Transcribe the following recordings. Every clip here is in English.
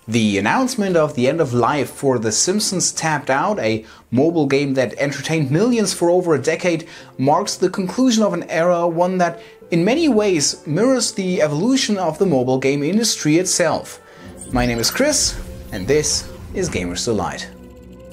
The announcement of the end of life for The Simpsons Tapped Out, a mobile game that entertained millions for over a decade, marks the conclusion of an era, one that in many ways mirrors the evolution of the mobile game industry itself. My name is Chris, and this is Gamers Delight.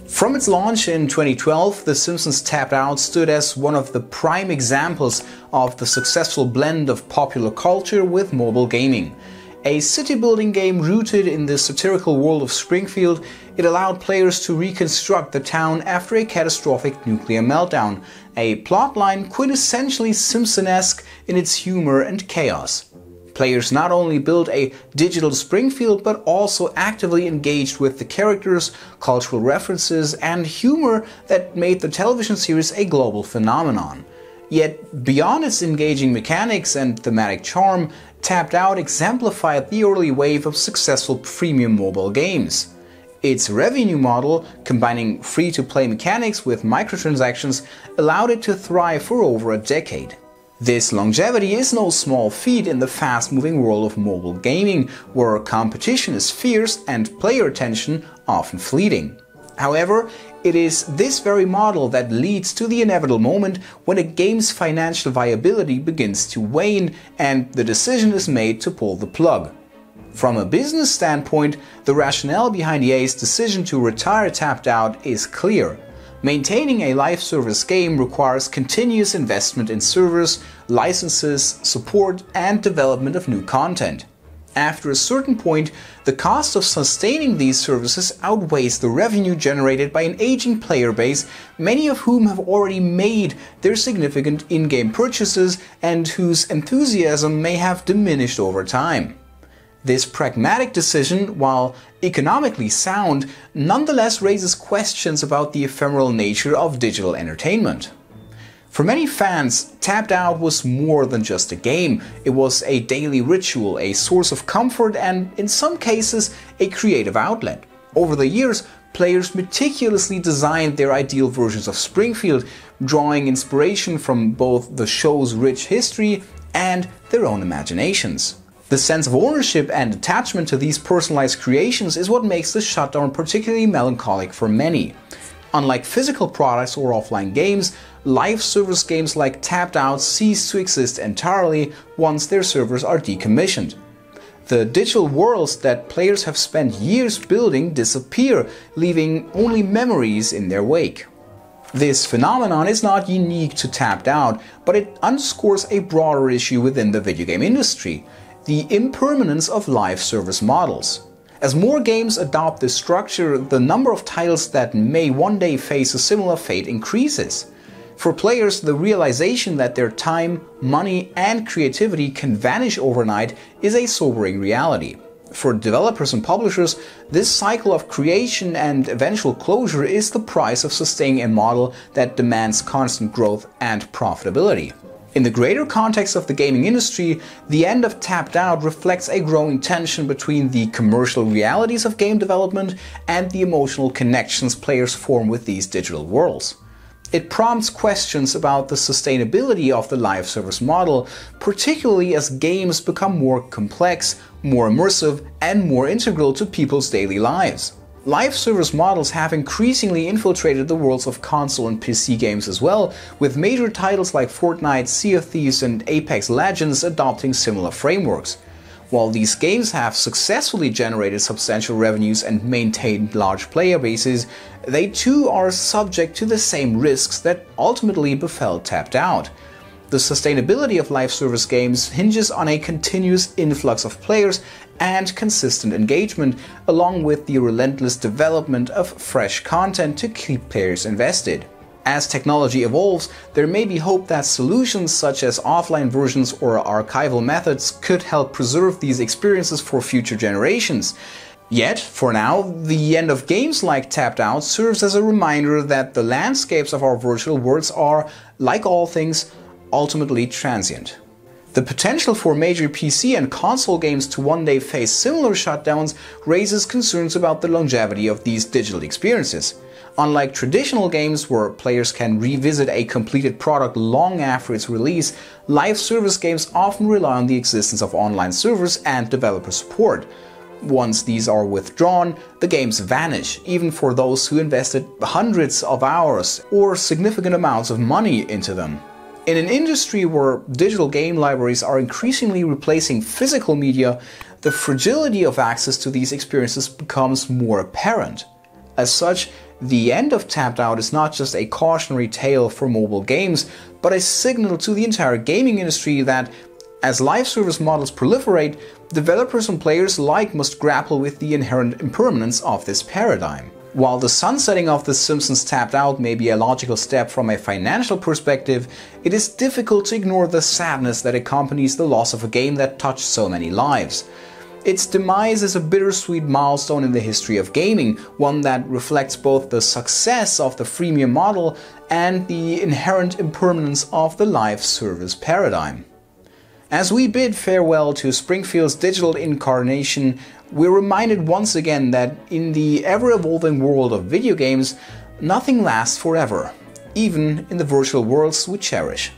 From its launch in 2012, The Simpsons Tapped Out stood as one of the prime examples of the successful blend of popular culture with mobile gaming. A city-building game rooted in the satirical world of Springfield, it allowed players to reconstruct the town after a catastrophic nuclear meltdown, a plotline quintessentially Simpson-esque in its humor and chaos. Players not only built a digital Springfield, but also actively engaged with the characters, cultural references, and humor that made the television series a global phenomenon. Yet, beyond its engaging mechanics and thematic charm, Tapped Out exemplified the early wave of successful premium mobile games. Its revenue model, combining free-to-play mechanics with microtransactions, allowed it to thrive for over a decade. This longevity is no small feat in the fast-moving world of mobile gaming, where competition is fierce and player attention often fleeting. However, it is this very model that leads to the inevitable moment when a game's financial viability begins to wane and the decision is made to pull the plug. From a business standpoint, the rationale behind EA's decision to retire Tapped Out is clear. Maintaining a live service game requires continuous investment in servers, licenses, support, and development of new content. After a certain point, the cost of sustaining these services outweighs the revenue generated by an aging player base, many of whom have already made their significant in-game purchases and whose enthusiasm may have diminished over time. This pragmatic decision, while economically sound, nonetheless raises questions about the ephemeral nature of digital entertainment. For many fans, Tapped Out was more than just a game. It was a daily ritual, a source of comfort, and in some cases, a creative outlet. Over the years, players meticulously designed their ideal versions of Springfield, drawing inspiration from both the show's rich history and their own imaginations. The sense of ownership and attachment to these personalized creations is what makes the shutdown particularly melancholic for many. Unlike physical products or offline games, live service games like Tapped Out cease to exist entirely once their servers are decommissioned. The digital worlds that players have spent years building disappear, leaving only memories in their wake. This phenomenon is not unique to Tapped Out, but it underscores a broader issue within the video game industry: the impermanence of live service models. As more games adopt this structure, the number of titles that may one day face a similar fate increases. For players, the realization that their time, money, and creativity can vanish overnight is a sobering reality. For developers and publishers, this cycle of creation and eventual closure is the price of sustaining a model that demands constant growth and profitability. In the greater context of the gaming industry, the end of Tapped Out reflects a growing tension between the commercial realities of game development and the emotional connections players form with these digital worlds. It prompts questions about the sustainability of the live service model, particularly as games become more complex, more immersive, and more integral to people's daily lives. Live service models have increasingly infiltrated the worlds of console and PC games as well, with major titles like Fortnite, Sea of Thieves, and Apex Legends adopting similar frameworks. While these games have successfully generated substantial revenues and maintained large player bases, they too are subject to the same risks that ultimately befell Tapped Out. The sustainability of live service games hinges on a continuous influx of players and consistent engagement, along with the relentless development of fresh content to keep players invested. As technology evolves, there may be hope that solutions such as offline versions or archival methods could help preserve these experiences for future generations. Yet, for now, the end of games like Tapped Out serves as a reminder that the landscapes of our virtual worlds are, like all things, ultimately transient. The potential for major PC and console games to one day face similar shutdowns raises concerns about the longevity of these digital experiences. Unlike traditional games where players can revisit a completed product long after its release, live service games often rely on the existence of online servers and developer support. Once these are withdrawn, the games vanish, even for those who invested hundreds of hours or significant amounts of money into them. In an industry where digital game libraries are increasingly replacing physical media, the fragility of access to these experiences becomes more apparent. As such, the end of Tapped Out is not just a cautionary tale for mobile games, but a signal to the entire gaming industry that, as live service models proliferate, developers and players alike must grapple with the inherent impermanence of this paradigm. While the sunsetting of The Simpsons Tapped Out may be a logical step from a financial perspective, it is difficult to ignore the sadness that accompanies the loss of a game that touched so many lives. Its demise is a bittersweet milestone in the history of gaming, one that reflects both the success of the freemium model and the inherent impermanence of the live service paradigm. As we bid farewell to Springfield's digital incarnation, we're reminded once again that in the ever-evolving world of video games, nothing lasts forever, even in the virtual worlds we cherish.